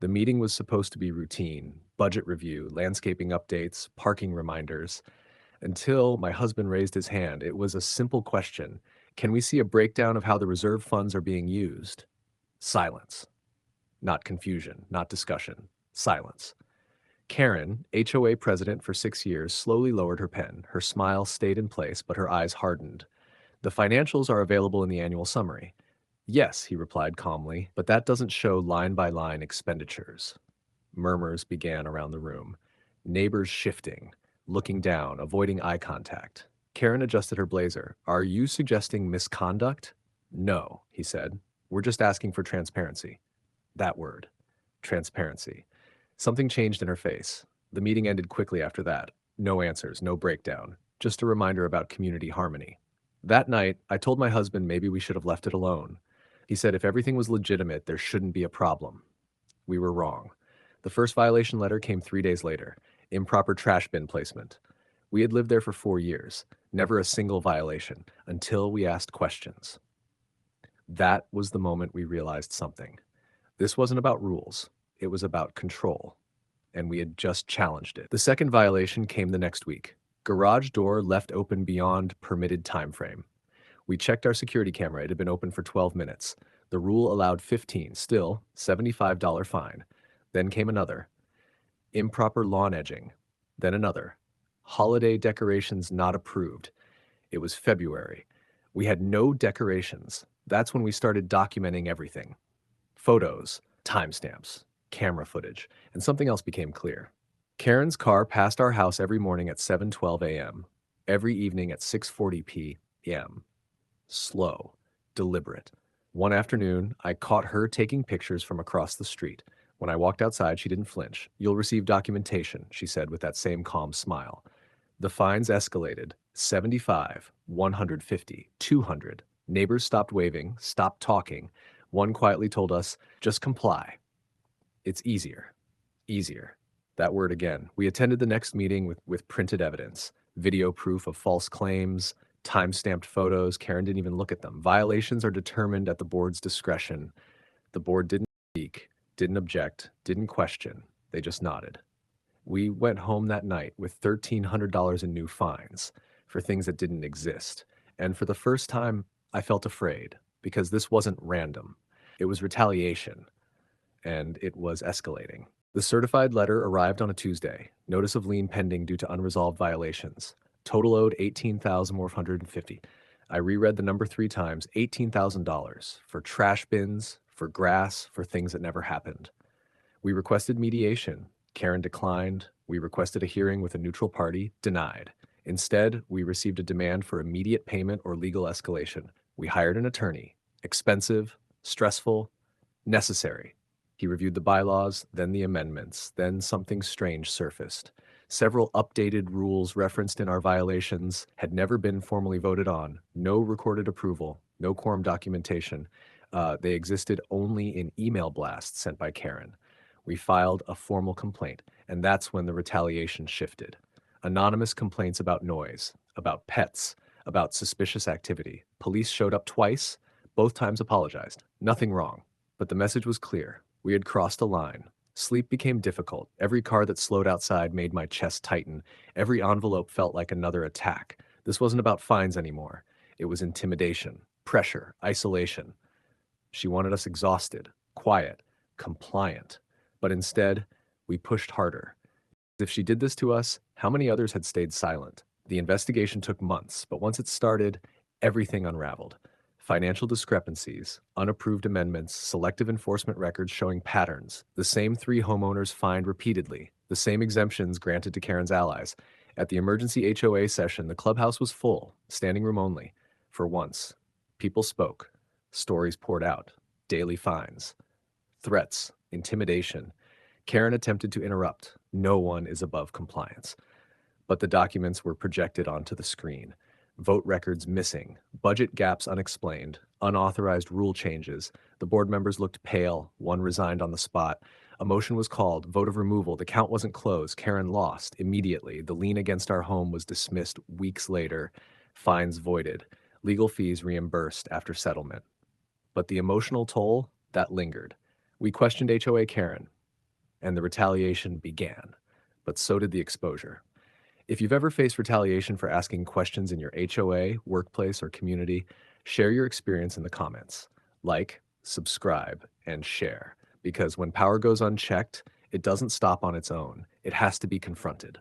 The meeting was supposed to be routine, budget review, landscaping updates, parking reminders, until my husband raised his hand. It was a simple question. Can we see a breakdown of how the reserve funds are being used? Silence. Not confusion, not discussion. Silence. Karen, HOA president for 6 years, slowly lowered her pen. Her smile stayed in place, but her eyes hardened. The financials are available in the annual summary. Yes, he replied calmly, but that doesn't show line-by-line expenditures. Murmurs began around the room. Neighbors shifting, looking down, avoiding eye contact. Karen adjusted her blazer. Are you suggesting misconduct? No, he said. We're just asking for transparency. That word. Transparency. Something changed in her face. The meeting ended quickly after that. No answers, no breakdown. Just a reminder about community harmony. That night, I told my husband maybe we should have left it alone. He said if everything was legitimate, there shouldn't be a problem. We were wrong. The first violation letter came 3 days later. Improper trash bin placement. We had lived there for 4 years. Never a single violation, until we asked questions. That was the moment we realized something. This wasn't about rules. It was about control. And we had just challenged it. The second violation came the next week. Garage door left open beyond permitted time frame. We checked our security camera. It had been open for 12 minutes. The rule allowed 15, still $75 fine. Then came another. Improper lawn edging. Then another. Holiday decorations not approved. It was February. We had no decorations. That's when we started documenting everything. Photos, timestamps, camera footage, and something else became clear. Karen's car passed our house every morning at 7:12 a.m., every evening at 6:40 p.m. Slow, deliberate. One afternoon, I caught her taking pictures from across the street. When I walked outside, she didn't flinch. You'll receive documentation, she said with that same calm smile. The fines escalated. 75, 150, 200. Neighbors stopped waving, stopped talking. One quietly told us, just comply. It's easier. Easier. That word again. We attended the next meeting with printed evidence, video proof of false claims, time-stamped photos. Karen didn't even look at them. Violations are determined at the board's discretion. The board didn't speak, didn't object, didn't question. They just nodded. We went home that night with $1,300 in new fines for things that didn't exist. And for the first time, I felt afraid because this wasn't random. It was retaliation, and it was escalating. The certified letter arrived on a Tuesday. Notice of lien pending due to unresolved violations. Total owed $18,450. I reread the number 3 times, $18,000 for trash bins, for grass, for things that never happened. We requested mediation. Karen declined. We requested a hearing with a neutral party. Denied. Instead, we received a demand for immediate payment or legal escalation. We hired an attorney. Expensive, stressful, necessary. He reviewed the bylaws, then the amendments, then something strange surfaced. Several updated rules referenced in our violations had never been formally voted on. No recorded approval, no quorum documentation. They existed only in email blasts sent by Karen. We filed a formal complaint, and that's when the retaliation shifted. Anonymous complaints about noise, about pets, about suspicious activity. Police showed up twice, both times apologized. Nothing wrong. But the message was clear. We had crossed a line. Sleep became difficult. Every car that slowed outside made my chest tighten. Every envelope felt like another attack. This wasn't about fines anymore. It was intimidation, pressure, isolation. She wanted us exhausted, quiet, compliant. But instead, we pushed harder. If she did this to us, how many others had stayed silent? The investigation took months, but once it started, everything unraveled. Financial discrepancies, unapproved amendments, selective enforcement records showing patterns, the same 3 homeowners fined repeatedly, the same exemptions granted to Karen's allies. At the emergency HOA session, the clubhouse was full, standing room only. For once, people spoke. Stories poured out. Daily fines. Threats. Intimidation. Karen attempted to interrupt. No one is above compliance. But the documents were projected onto the screen. Vote records missing, budget gaps unexplained, unauthorized rule changes. The board members looked pale. One resigned on the spot. A motion was called, vote of removal. The count wasn't closed. Karen lost immediately. The lien against our home was dismissed weeks later. Fines voided. Legal fees reimbursed after settlement. But the emotional toll, that lingered. We questioned HOA-Karen. and the retaliation began. But so did the exposure. If you've ever faced retaliation for asking questions in your HOA, workplace, or community, share your experience in the comments. Like, subscribe, and share. Because when power goes unchecked, it doesn't stop on its own. It has to be confronted.